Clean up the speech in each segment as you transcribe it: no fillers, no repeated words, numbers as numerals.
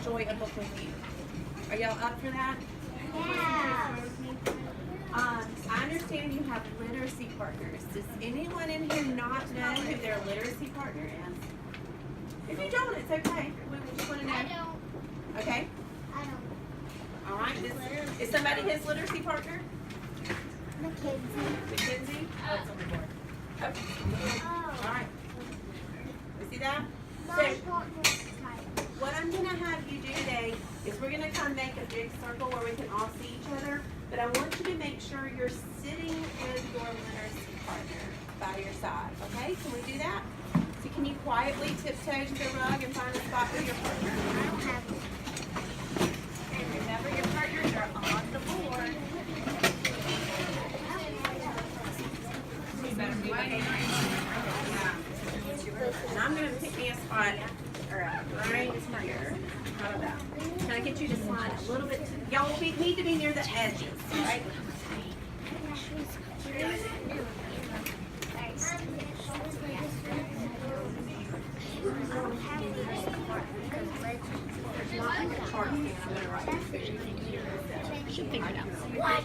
enjoy a book with you. Are y'all up for that? Yeah. I understand you have literacy partners. Does anyone in here not know who their literacy partner is? If you don't, it's okay. We just want to know. I don't. Okay? I don't. All right. Is somebody his literacy partner? Mackenzie. Mackenzie? Oh, it's on the board. Okay. Oh. All right. You see that? My So, partner's tired. what I'm going to have you do today is we're going to come make a big circle where we can all see each other. But I want you to make sure you're sitting with your literacy partner by your side. Okay? Can we do that? So can you quietly tiptoe to the rug and find a spot with your partner? I don't have it. And remember, your partners are on the board. You better be waiting. And I'm going to pick me a spot right here. How about that? Can I get you to slide a little bit? Y'all need to be near the edges, right? I should figure it out. What?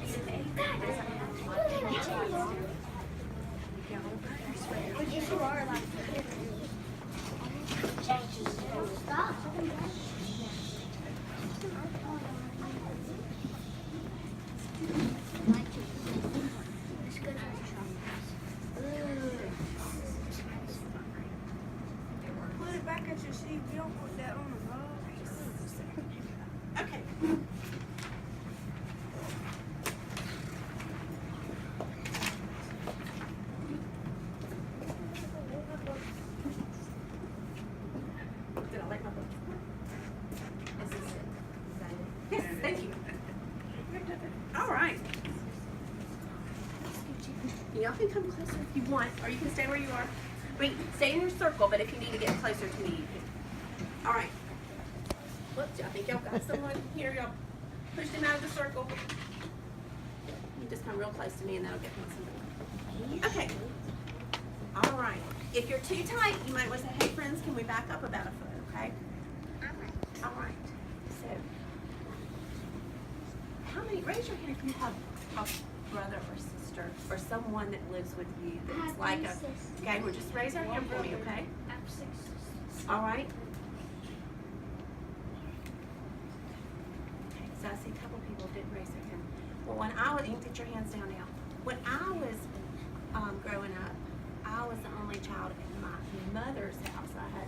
Yes, you are allowed to. Stop. Put it back at your seat. You don't put that on the rug. Okay. Did I like my book? Is this it? Is that it? Yes, thank you. All right. Y'all can come closer if you want, or you can stay where you are. Wait, stay in your circle, but if you need to get closer to me, you can. All right. Whoops, y'all think y'all got someone here? Y'all pushed him out of the circle. You just come real close to me and that'll get me something. Okay. All right. If you're too tight, you might want to say, hey friends, can we back up about a foot, okay? All right. So, raise your hand if you have a brother or sister or someone that lives with you that's like a, okay, we'll just raise our hand for me, okay? All right. Okay, so I see a couple people didn't raise their hand. Well, when I was, you can put your hands down now. When I was growing up, I was the only child in my mother's house. I had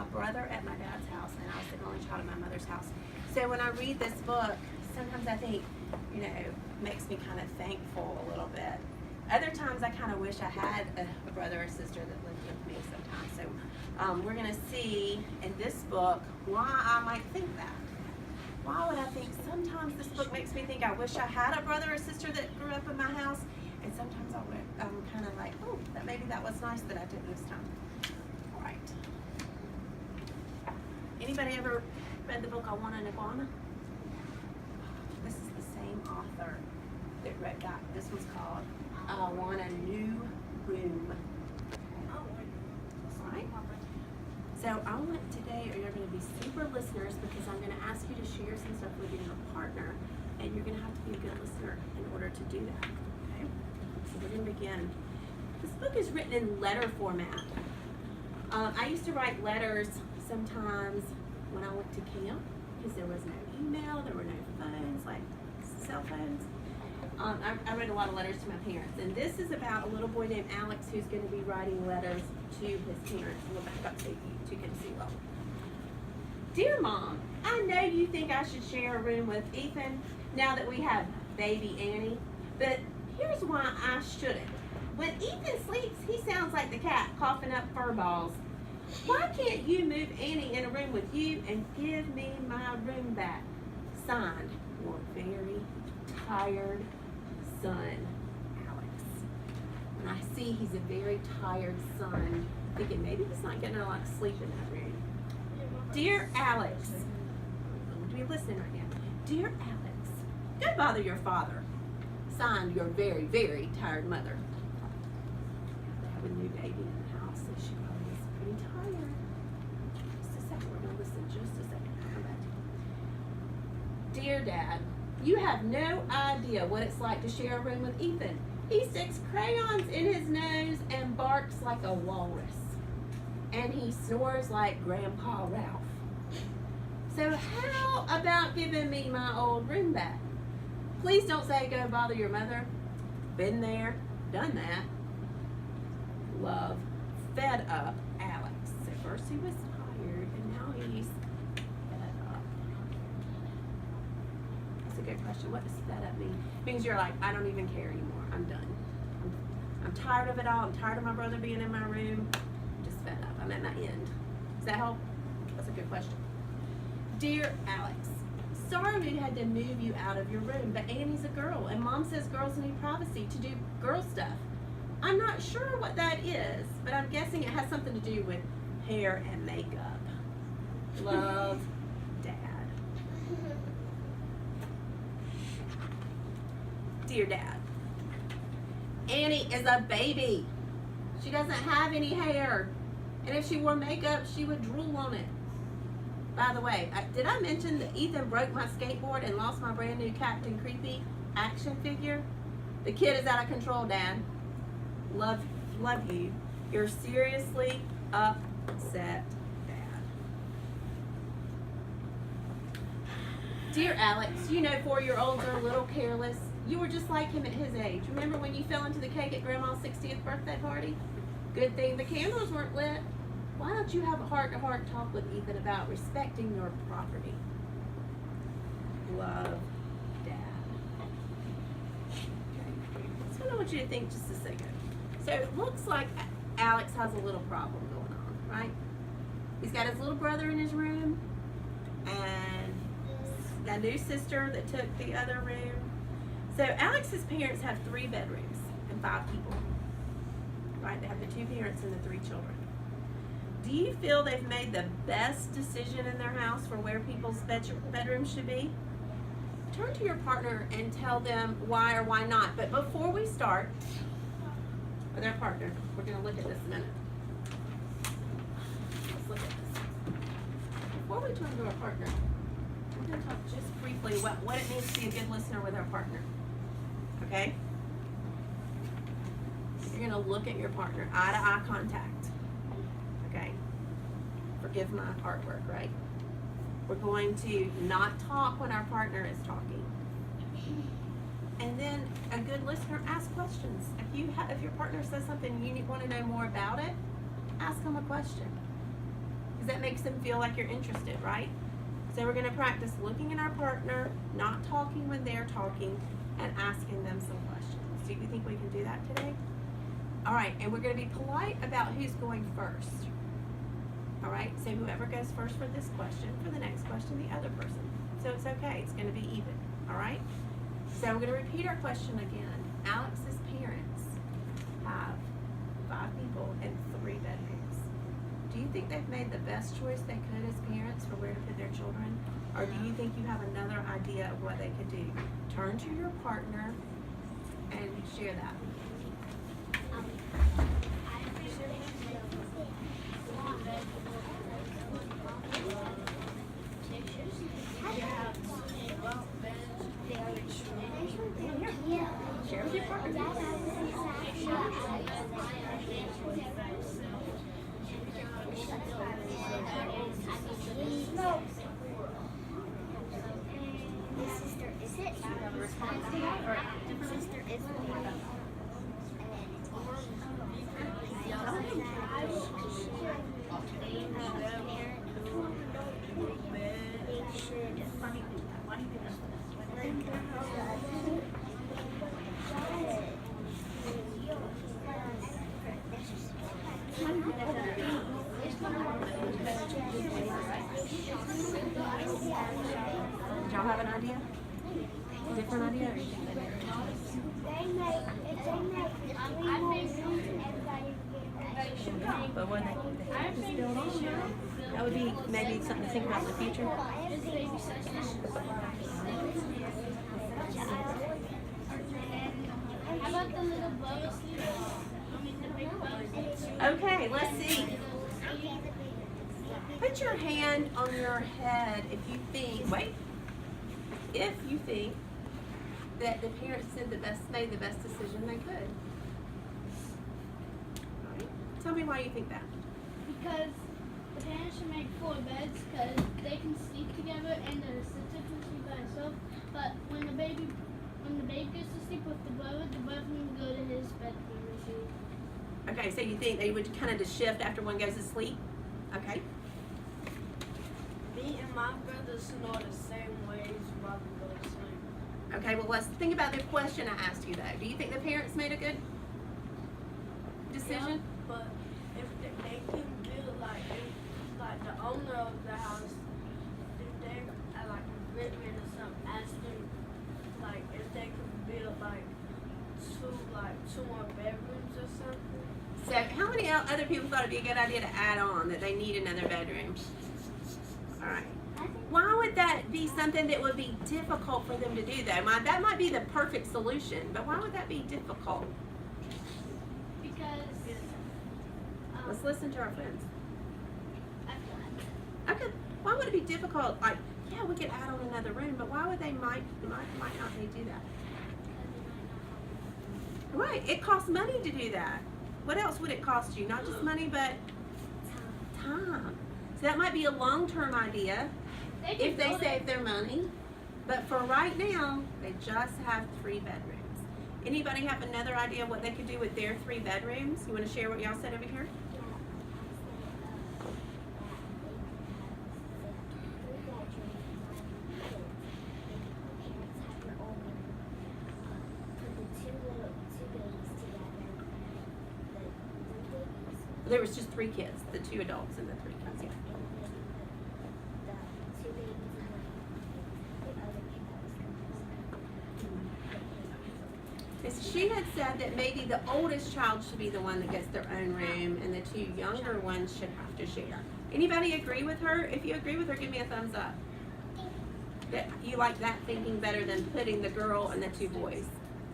a brother at my dad's house, and I was the only child in my mother's house. So when I read this book, sometimes I think, you know, makes me kind of thankful a little bit. Other times I kind of wish I had a brother or sister that lived with me sometimes. So we're going to see in this book why I might think that. Why would I think sometimes this book makes me think I wish I had a brother or sister that grew up in my house, and sometimes I'm kind of like, oh, that maybe that was nice that I didn't this time. All right. Anybody ever read the book I Want an Iguana? This is the same author that wrote that. This was called I Want a New Room. All right. So I want today, or you're going to be super listeners because I'm going to ask you to share some stuff with your partner, and you're going to have to be a good listener in order to do that. Okay. So we're going to begin. This book is written in letter format. I used to write letters sometimes when I went to camp because there was no email, there were no phones, like cell phones. I read a lot of letters to my parents, and this is about a little boy named Alex who's going to be writing letters to his parents. We'll back up so you two can see well. Dear Mom, I know you think I should share a room with Ethan now that we have baby Annie, but here's why I shouldn't. When Ethan sleeps, he sounds like the cat coughing up fur balls. Why can't you move Annie in a room with you and give me my room back? Signed, your very tired son, Alex. And I see he's a very tired son, thinking maybe he's not getting a lot of sleep in that room. Dear Alex, I want to be listening right now. Dear Alex, don't bother your father. Signed, your very, very tired mother. They have a new baby in the house, so she probably is pretty tired. Just a second, we're going to listen just a second. I'll come back to you. Dear Dad, you have no idea what it's like to share a room with Ethan. He sticks crayons in his nose and barks like a walrus. And he snores like Grandpa Ralph. So how about giving me my old room back? Please don't say go bother your mother. Been there, done that. Love, fed up, Alex. So first he was tired and now he's fed up. That's a good question. What does fed up mean? It means you're like, I don't even care anymore. I'm done. I'm tired of it all. I'm tired of my brother being in my room. I'm just fed up. I'm at my end. Does that help? That's a good question. Dear Alex, sorry we had to move you out of your room, but Annie's a girl and Mom says girls need privacy to do girl stuff. I'm not sure what that is, but I'm guessing it has something to do with hair and makeup. Love, Dad. Dear Dad, Annie is a baby. She doesn't have any hair. And if she wore makeup, she would drool on it. By the way, did I mention that Ethan broke my skateboard and lost my brand new Captain Creepy action figure? The kid is out of control, Dad. Love you. You're seriously upset, Dad. Dear Alex, you know 4-year-olds are a little careless. You were just like him at his age. Remember when you fell into the cake at Grandma's 60th birthday party? Good thing the candles weren't lit. Why don't you have a heart-to-heart talk with Ethan about respecting your property? Love, Dad. Okay. So I want you to think just a second. So it looks like Alex has a little problem going on, right? He's got his little brother in his room and a new sister that took the other room. So Alex's parents have 3 bedrooms and 5 people, right? They have the 2 parents and the 3 children. Do you feel they've made the best decision in their house for where people's bedrooms should be? Turn to your partner and tell them why or why not. But before we start with our partner, we're going to look at this a minute. Let's look at this. Before we turn to our partner, we're going to talk just briefly what it means to be a good listener with our partner. Okay? You're going to look at your partner, eye-to-eye contact. Okay? Forgive my artwork, right? We're going to not talk when our partner is talking. And then a good listener, ask questions. If your partner says something you want to know more about it, ask them a question. Because that makes them feel like you're interested, right? So we're going to practice looking at our partner, not talking when they're talking, and asking them some questions. Do you think we can do that today? All right, and we're going to be polite about who's going first. All right, so whoever goes first for this question, for the next question, the other person. So it's okay, it's going to be even. All right? So we're going to repeat our question again. Alex's parents have 5 people and 3 bedrooms. Do you think they've made the best choice they could as parents for where to put their children? Or do you think you have another idea of what they could do? Turn to your partner and share that. Share with your partner. My sister is it? My sister is Did y'all have an idea? Different idea? They make, if they make 3 more rooms, everybody would get But when they just build on that, that would be maybe something to think about in the future. How about the little bow sleeve? Okay, let's see. Put your hand on your head if you think, wait. if you think that the parents made the best decision they could. All right. Tell me why you think that. Because the parents should make 4 beds because they can sleep together and the sister can sleep by herself. But when the baby gets to sleep with the brother can go to his bedroom and sleep. Okay, so you think they would kind of just shift after one goes to sleep? Okay. Me and my brother snore the same ways while we go to sleep. Okay, well, let's think about the question I asked you, though. Do you think the parents made a good decision? Yeah, but if they can build like the owner of the house, if they like Brickman or something, ask them like if they could build like 2 more bedrooms or something. So, how many other people thought it'd be a good idea to add on that they need another bedroom? All right. Why would that be something that would be difficult for them to do, though? That might be the perfect solution, but why would that be difficult? Because Let's listen to our friends. I feel like Okay. Why would it be difficult? Like, yeah, we could add on another room, but why would they might not they do that? Right. It costs money to do that. What else would it cost you? Not just money, but time. So that might be a long-term idea if they save their money. But for right now, they just have 3 bedrooms. Anybody have another idea of what they could do with their 3 bedrooms? You want to share what y'all said over here? There was just 3 kids, the 2 adults and the 3 kids. Yeah. She had said that maybe the oldest child should be the one that gets their own room and the 2 younger ones should have to share. Anybody agree with her? If you agree with her, give me a thumbs up. That you like that thinking better than putting the girl and the 2 boys.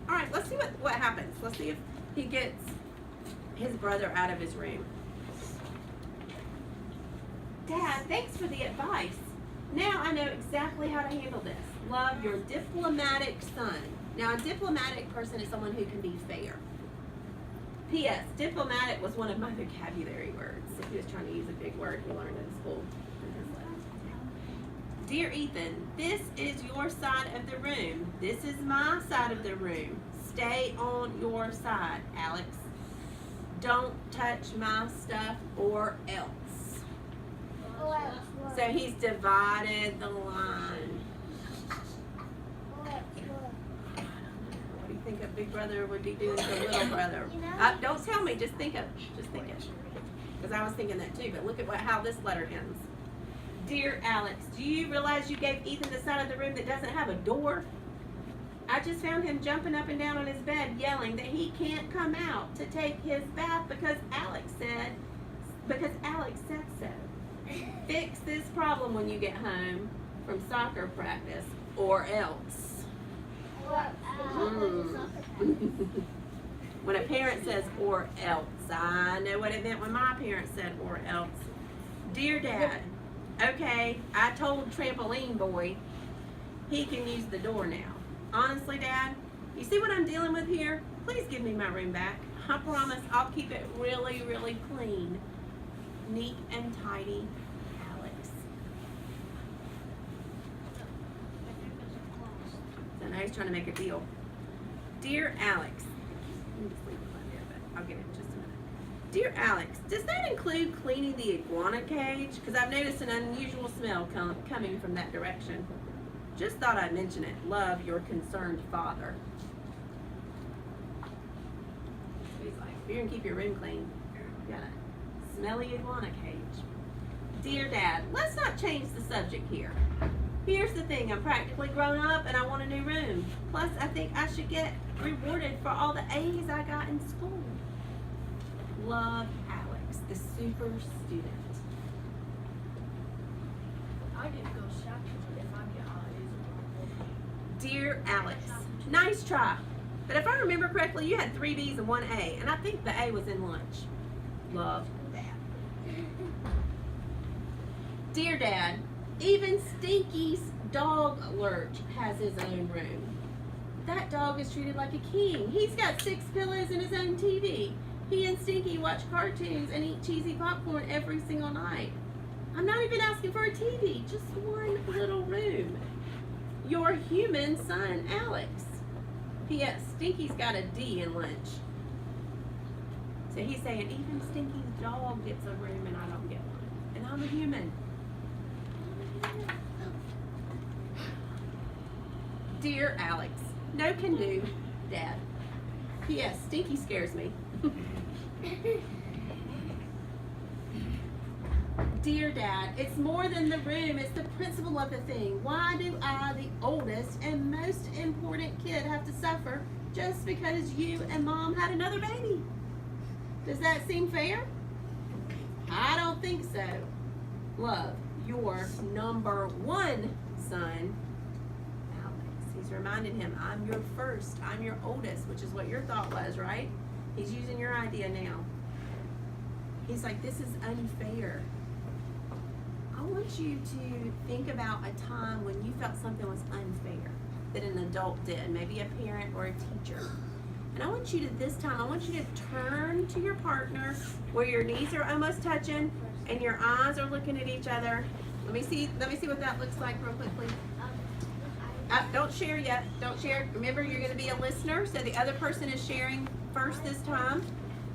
All right, let's see what happens. Let's see if he gets his brother out of his room. Dad, thanks for the advice. Now I know exactly how to handle this. Love, your diplomatic son. Now, a diplomatic person is someone who can be fair. P.S. Diplomatic was one of my vocabulary words. If he was trying to use a big word we learned in school. Dear Ethan, this is your side of the room. This is my side of the room. Stay on your side, Alex. Don't touch my stuff or else. So he's divided the line. What do you think a big brother would be doing to a little brother? Don't tell me, just think it. Because I was thinking that too, but look at how this letter ends. Dear Alex, do you realize you gave Ethan the side of the room that doesn't have a door? I just found him jumping up and down on his bed yelling that he can't come out to take his bath because Alex said so. Fix this problem when you get home from soccer practice or else. When a parent says or else, I know what it meant when my parents said or else. Dear Dad, okay, I told Trampoline Boy he can use the door now. Honestly, Dad, you see what I'm dealing with here? Please give me my room back. I promise I'll keep it really, really clean. Neat and tidy, Alex. So now he's trying to make a deal. Dear Alex, I'll get it in just a minute. Dear Alex, does that include cleaning the iguana cage? Because I've noticed an unusual smell coming from that direction. Just thought I'd mention it. Love, your concerned father. He's like, if you're going to keep your room clean, you got a smelly iguana cage. Dear Dad, let's not change the subject here. Here's the thing, I'm practically grown up and I want a new room. Plus, I think I should get rewarded for all the A's I got in school. Love, Alex, the super student. I get to go shopping if I get all these. Dear Alex, nice try. But if I remember correctly, you had 3 B's and 1 A, and I think the A was in lunch. Love, Dad. Dear Dad, even Stinky's dog Lurch has his own room. That dog is treated like a king. He's got 6 pillows and his own TV. He and Stinky watch cartoons and eat cheesy popcorn every single night. I'm not even asking for a TV, just one little room. Your human son, Alex. P.S. Stinky's got a D in lunch. So he's saying even Stinky's dog gets a room and I don't get one. And I'm a human. Dear Alex, no can do, Dad. P.S. Stinky scares me. Dear Dad, it's more than the room, it's the principle of the thing. Why do I, the oldest and most important kid, have to suffer just because you and Mom had another baby? Does that seem fair? I don't think so. Love, your number 1 son, Alex. He's reminding him, I'm your first, I'm your oldest, which is what your thought was, right? He's using your idea now. He's like, this is unfair. I want you to think about a time when you felt something was unfair that an adult did, maybe a parent or a teacher. And I want you to, this time, I want you to turn to your partner where your knees are almost touching and your eyes are looking at each other. Let me see what that looks like real quickly. Don't share yet, don't share. Remember, you're gonna be a listener, so the other person is sharing first this time.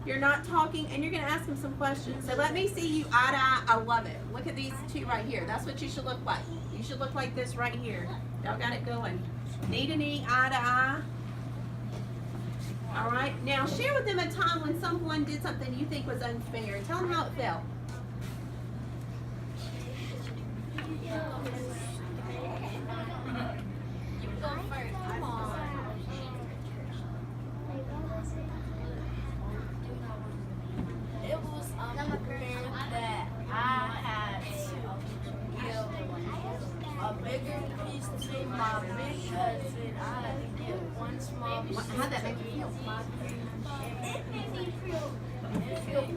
You're not talking, and you're going to ask them some questions. So let me see you eye to eye. I love it. Look at these 2 right here. That's what you should look like. You should look like this right here. Y'all got it going. Knee to knee, eye to eye. All right. Now share with them a time when someone did something you think was unfair. Tell them how it felt. How'd that make you feel? It made me feel pretty Do you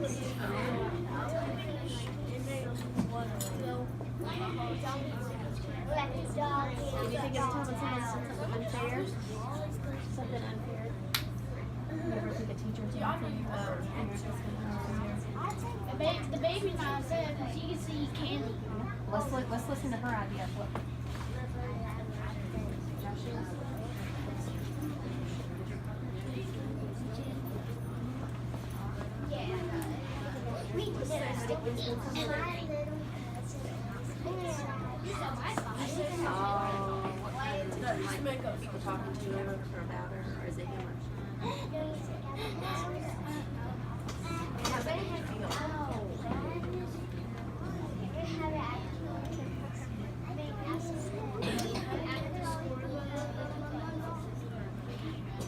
think it's time when someone said something unfair? Something unfair? You ever think a teacher did something unfair? The baby's not upset because she can see candy. Let's listen to her idea. Look. Like people talking to her or about her, or is it him or how does that make you feel?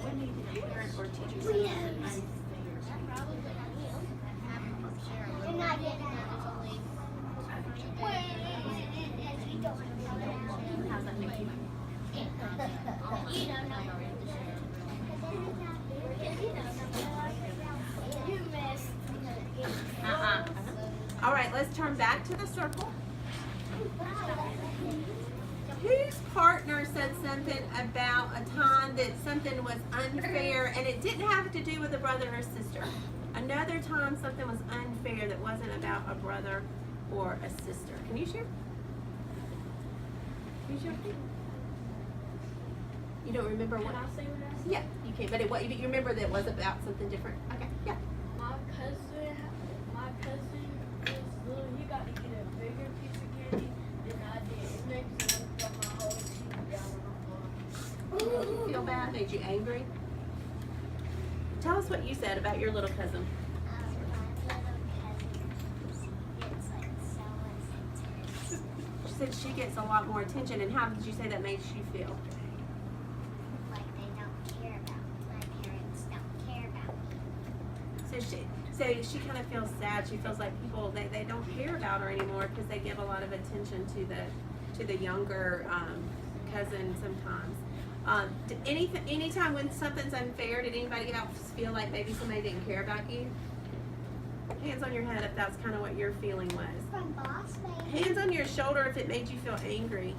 When you think a parent or teacher says unfair? How's that make you feel? All right, let's turn back to the circle. Whose partner said something about a time that something was unfair and it didn't have to do with a brother or sister? Another time something was unfair that wasn't about a brother or a sister. Can you share? Can you share? You don't remember what? Can I say what I said? Yeah, you can. But you remember that it was about something different. Okay. Yeah. My cousin is little. He got to get a bigger piece of candy than I did. It makes me put my whole teeth down on the floor. Did you feel bad? Made you angry? Tell us what you said about your little cousin. She said she gets a lot more attention. And how did you say that makes you feel? So she kind of feels sad. She feels like people they don't care about her anymore because they give a lot of attention to the younger cousin sometimes. Anytime when something's unfair, did anybody else feel like maybe somebody didn't care about you? Hands on your head if that's kind of what your feeling was. Hands on your shoulder if it made you feel angry.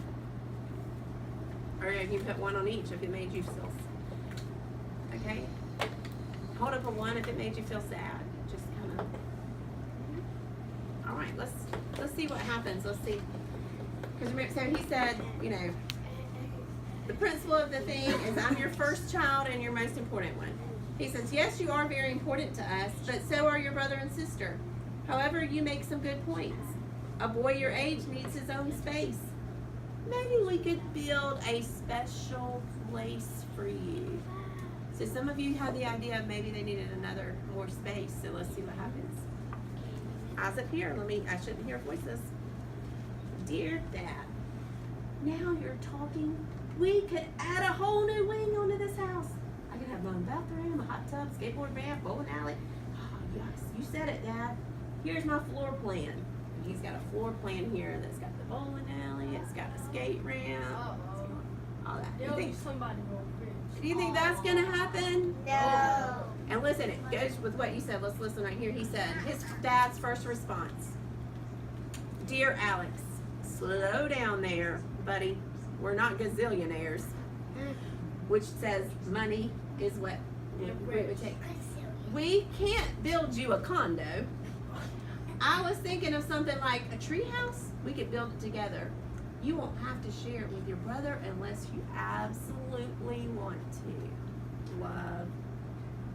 Or you can put one on each if it made you feel, okay? Hold up a 1 if it made you feel sad. Just kind of. All right, let's see what happens. Let's see. Because remember, so he said, you know, the principle of the thing is I'm your first child and your most important one. He says, yes, you are very important to us, but so are your brother and sister. However, you make some good points. A boy your age needs his own space. Maybe we could build a special place for you. So some of you had the idea of maybe they needed more space, so let's see what happens. Eyes up here, I shouldn't hear voices. Dear Dad, now you're talking. We could add a whole new wing onto this house. I could have my own bathroom, a hot tub, skateboard ramp, bowling alley. Oh, yes, you said it, Dad. Here's my floor plan. And he's got a floor plan here that's got the bowling alley, it's got a skate ramp, all that. There'll be somebody more rich. Do you think that's gonna happen? No. And listen, it goes with what you said. Let's listen right here. He said, his dad's first response. Dear Alex, slow down there, buddy. We're not gazillionaires. Which says money is what we would take. We can't build you a condo. I was thinking of something like a tree house. We could build it together. You won't have to share it with your brother unless you absolutely want to. Love,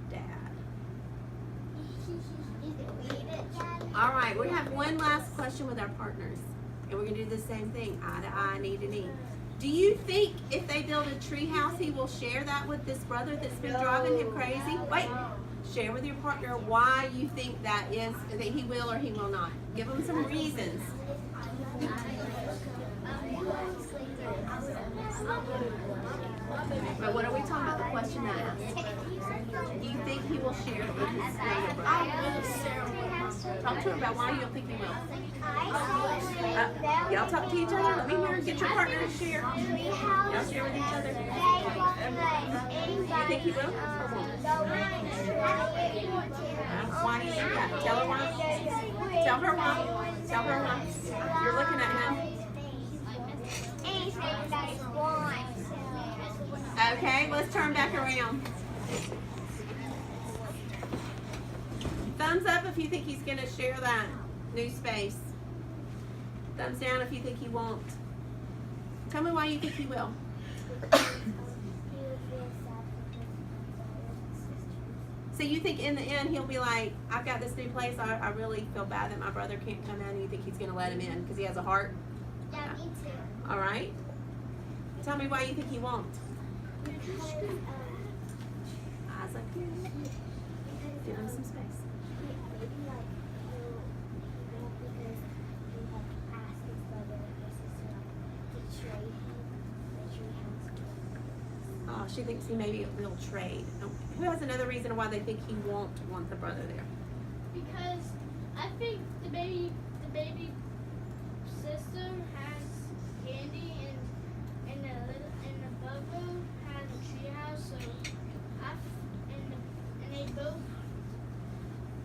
Dad. All right, we have one last question with our partners. And we're going to do the same thing, eye to eye, knee to knee. Do you think if they build a tree house, he will share that with this brother that's been driving him crazy? Wait, share with your partner why you think that is, that he will or he will not. Give them some reasons. But what are we talking about? The question I asked. Do you think he will share it with his younger brother? Talk to him about why you don't think he will. Y'all talk to each other. Let me hear. Get your partner to share. Y'all share with each other. You think he will or won't? Why do you think that? Tell her why. Tell her why. Tell her why. You're looking at him. Okay, let's turn back around. Thumbs up if you think he's going to share that new space. Thumbs down if you think he won't. Tell me why you think he will. So you think in the end he'll be like, I've got this new place, I really feel bad that my brother can't come in, and you think he's going to let him in because he has a heart? Yeah, me too. All right. Tell me why you think he won't. Eyes up here. Give him some space. Oh, she thinks he maybe will trade. Who has another reason why they think he won't want the brother there? Because I think the baby sister has candy and the bubble has a treehouse, so and they both,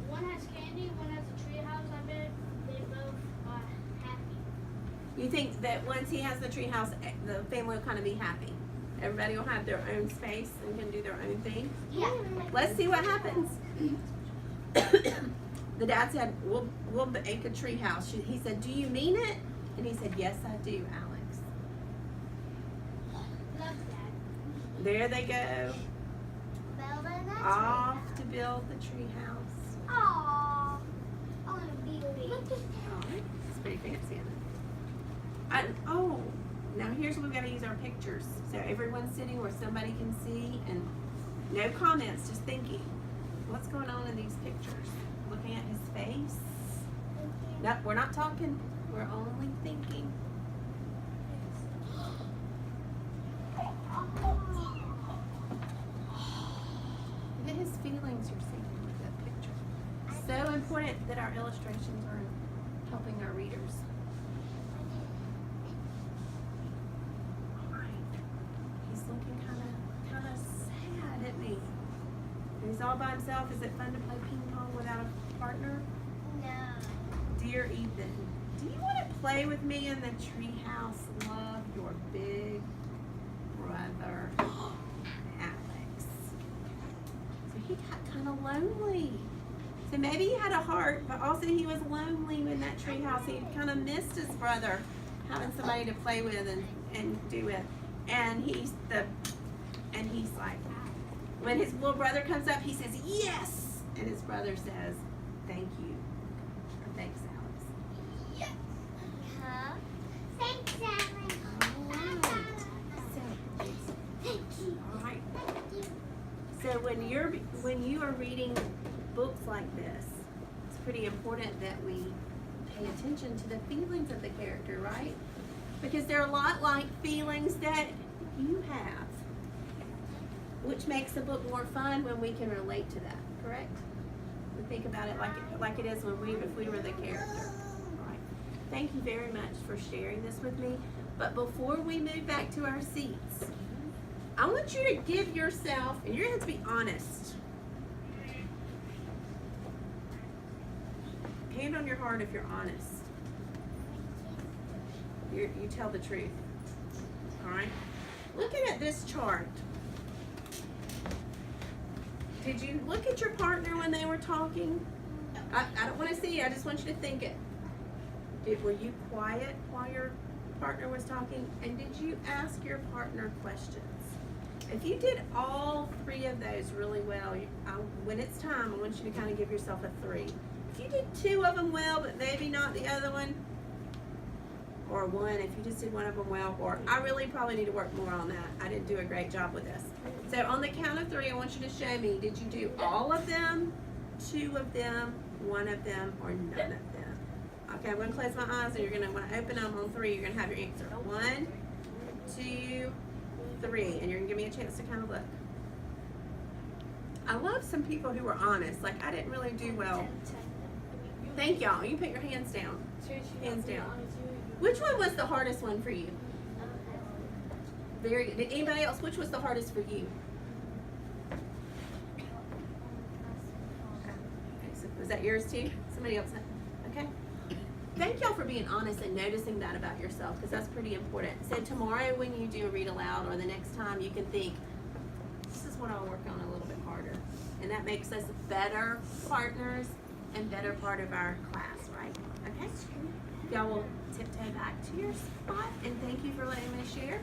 one has candy, one has a treehouse. I bet they both are happy. You think that once he has the treehouse, the family will kind of be happy? Everybody will have their own space and can do their own thing? Yeah. Let's see what happens. The dad said, we'll make a treehouse. He said, do you mean it? And he said, yes, I do, Alex. Love that. There they go. Off to build the treehouse. Aww. I want a beauty. Look at that. Oh, it's pretty fancy, isn't it? Now here's where we've got to use our pictures. So everyone's sitting where somebody can see, and no comments, just thinking. What's going on in these pictures? Looking at his face. Nope, we're not talking. We're only thinking. Look at his feelings you're seeing with that picture. So important that our illustrations are helping our readers. All right. He's looking kind of sad, isn't he? And he's all by himself. Is it fun to play ping pong without a partner? No. Dear Ethan, do you want to play with me in the treehouse? Love, your big brother, Alex. So he got kind of lonely. So maybe he had a heart, but also he was lonely in that treehouse. He kind of missed his brother, having somebody to play with and do with. And he's like, when his little brother comes up, he says, yes! And his brother says, thank you. Or thanks, Alex. Yes. Thanks, Alex. Thank you. All right. So when you are reading books like this, it's pretty important that we pay attention to the feelings of the character, right? Because they're a lot like feelings that you have, which makes the book more fun when we can relate to that, correct? We think about it like it is if we were the character. All right. Thank you very much for sharing this with me. But before we move back to our seats, I want you to give yourself, and you're going to have to be honest. Hand on your heart if you're honest. You tell the truth. All right? Looking at this chart, did you look at your partner when they were talking? I don't want to see you. I just want you to think it. Were you quiet while your partner was talking? And did you ask your partner questions? If you did all three of those really well, when it's time, I want you to kind of give yourself a 3. If you did 2 of them well, but maybe not the other one, or 1 if you just did 1 of them well, or I really probably need to work more on that. I didn't do a great job with this. So on the count of 3, I want you to show me, did you do all of them, 2 of them, 1 of them, or none of them? Okay, I'm going to close my eyes, and you're going to, when I open them on 3, you're going to have your answer. 1, 2, 3, and you're going to give me a chance to kind of look. I love some people who were honest, like I didn't really do well. Thank y'all. You put your hands down. Hands down. Which one was the hardest one for you? Very good. Did anybody else? Which was the hardest for you? Okay, so was that yours too? Somebody else? Okay. Thank y'all for being honest and noticing that about yourself, because that's pretty important. So tomorrow when you do a read aloud, or the next time, you can think, this is what I'll work on a little bit harder. And that makes us better partners and better part of our class, right? Okay? Y'all will tiptoe back to your spot, and thank you for letting me share.